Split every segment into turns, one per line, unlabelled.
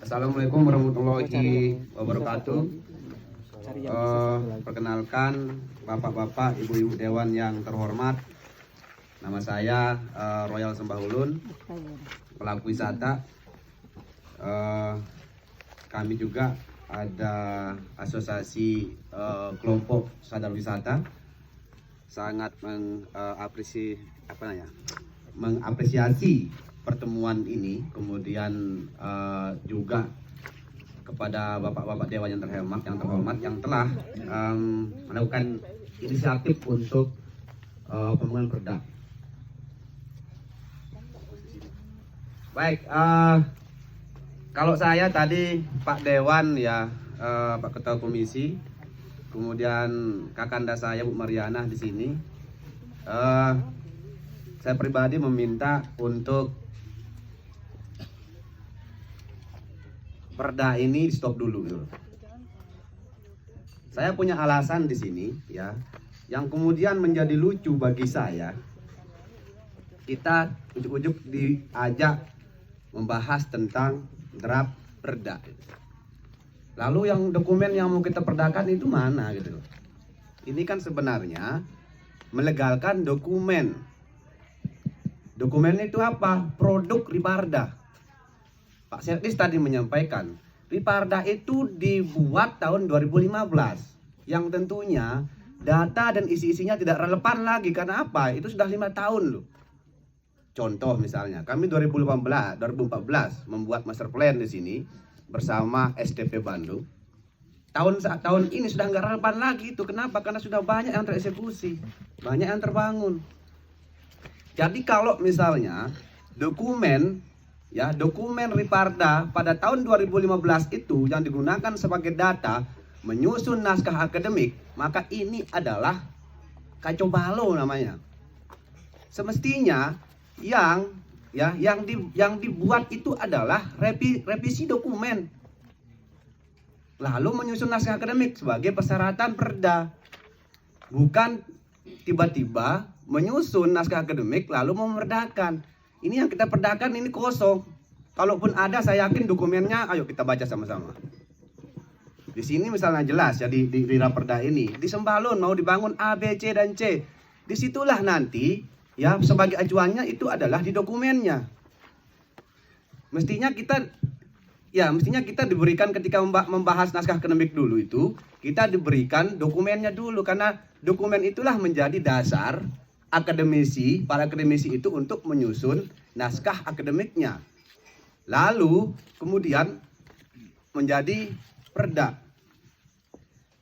Assalamualaikum warahmatullahi wabarakatuh. Perkenalkan Bapak-bapak, Ibu-ibu Dewan yang terhormat. Nama saya Royal Sembahulun, pelaku wisata. Kami juga ada asosiasi kelompok sadar wisata. Sangat mengapresiasi pertemuan ini, kemudian juga kepada bapak-bapak dewan yang terhormat yang telah melakukan inisiatif untuk pembangunan perda. Baik, kalau saya tadi Pak Dewan ya, Pak Ketua Komisi, kemudian kakanda saya Bu Mariana di sini, saya pribadi meminta untuk perda ini di stop dulu gitu. Saya punya alasan di sini ya, yang kemudian menjadi lucu bagi saya. Kita ujuk-ujuk diajak membahas tentang draft perda. Lalu yang dokumen yang mau kita perdakan itu mana gitu. Ini kan sebenarnya melegalkan dokumen. Dokumen itu apa? Produk Riparda. Pak Sertis tadi menyampaikan, Riparda itu dibuat tahun 2015, yang tentunya data dan isi-isinya tidak relevan lagi. Karena apa? Itu sudah 5 tahun loh. Contoh misalnya, kami 2014 membuat master plan di sini bersama SDP Bandung. Tahun ini sudah nggak relevan lagi itu. Kenapa? Karena sudah banyak yang tereksekusi, banyak yang terbangun. Jadi kalau misalnya dokumen Riparda pada tahun 2015 itu yang digunakan sebagai data menyusun naskah akademik, maka ini adalah kacau balau namanya. Semestinya yang dibuat itu adalah revisi dokumen, lalu menyusun naskah akademik sebagai persyaratan perda, bukan tiba-tiba menyusun naskah akademik lalu memerdakan. Ini yang kita perdakan ini kosong. Kalaupun ada, saya yakin dokumennya, ayo kita baca sama-sama. Di sini misalnya jelas ya di Raperda ini, di Sembalun mau dibangun A, B, C dan C. Disitulah nanti ya sebagai acuannya itu adalah di dokumennya. Mestinya kita diberikan ketika membahas naskah akademik dulu itu, kita diberikan dokumennya dulu, karena dokumen itulah menjadi dasar para akademisi itu untuk menyusun naskah akademiknya. Lalu kemudian menjadi perda.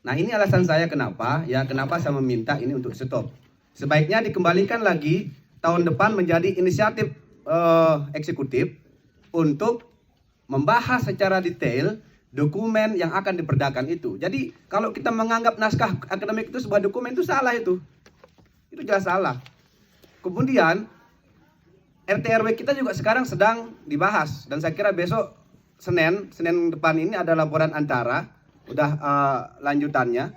Nah, ini alasan saya kenapa saya meminta ini untuk stop. Sebaiknya dikembalikan lagi tahun depan menjadi inisiatif eksekutif untuk membahas secara detail dokumen yang akan diperdakan itu. Jadi kalau kita menganggap naskah akademik itu sebuah dokumen, itu salah itu. Itu jelas salah. Kemudian RT/RW kita juga sekarang sedang dibahas, dan saya kira besok Senin depan ini ada laporan antara, udah lanjutannya.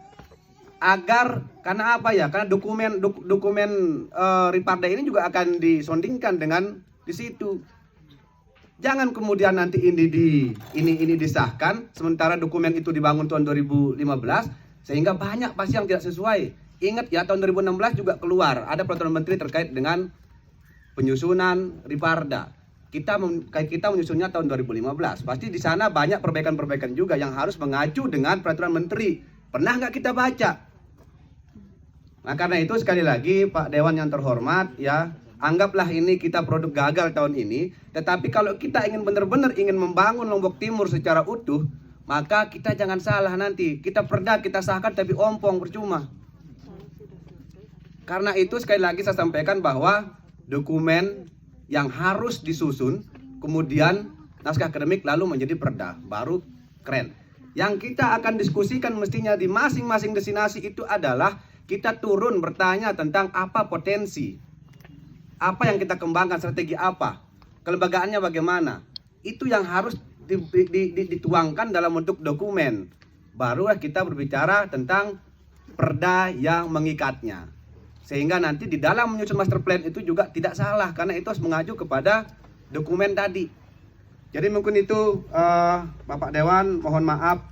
Karena apa ya? Karena dokumen Riparda ini juga akan disondingkan dengan di situ. Jangan kemudian nanti ini disahkan sementara dokumen itu dibangun tahun 2015, sehingga banyak pasti yang tidak sesuai. Ingat ya, tahun 2016 juga keluar ada peraturan menteri terkait dengan penyusunan Riparda. Kita menyusunnya tahun 2015. Pasti di sana banyak perbaikan-perbaikan juga yang harus mengacu dengan peraturan menteri. Pernah nggak kita baca? Nah, karena itu sekali lagi Pak Dewan yang terhormat ya, anggaplah ini kita produk gagal tahun ini. Tetapi kalau kita benar-benar ingin membangun Lombok Timur secara utuh, maka kita jangan salah nanti. Kita perda, kita sahkan tapi ompong, percuma. Karena itu sekali lagi saya sampaikan bahwa dokumen yang harus disusun, kemudian naskah akademik lalu menjadi perda, baru keren. Yang kita akan diskusikan mestinya di masing-masing destinasi itu adalah kita turun bertanya tentang apa potensi, apa yang kita kembangkan, strategi apa, kelembagaannya bagaimana. Itu yang harus dituangkan dalam bentuk dokumen. Barulah kita berbicara tentang perda yang mengikatnya. Sehingga nanti di dalam menyusun master plan itu juga tidak salah, karena itu harus mengacu kepada dokumen tadi. Jadi mungkin itu Bapak Dewan, mohon maaf,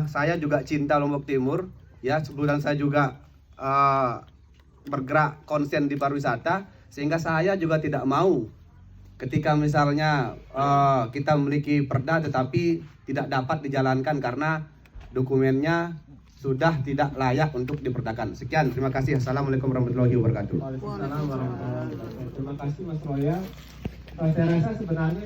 saya juga cinta Lombok Timur, ya sebelumnya saya juga bergerak konsen di pariwisata, sehingga saya juga tidak mau ketika misalnya kita memiliki perda tetapi tidak dapat dijalankan karena dokumennya sudah tidak layak untuk diperdakan. Sekian, terima kasih. Assalamualaikum warahmatullahi wabarakatuh.
Waalaikumsalam warahmatullahi wabarakatuh. Terima kasih Mas Roya. Saya rasa sebenarnya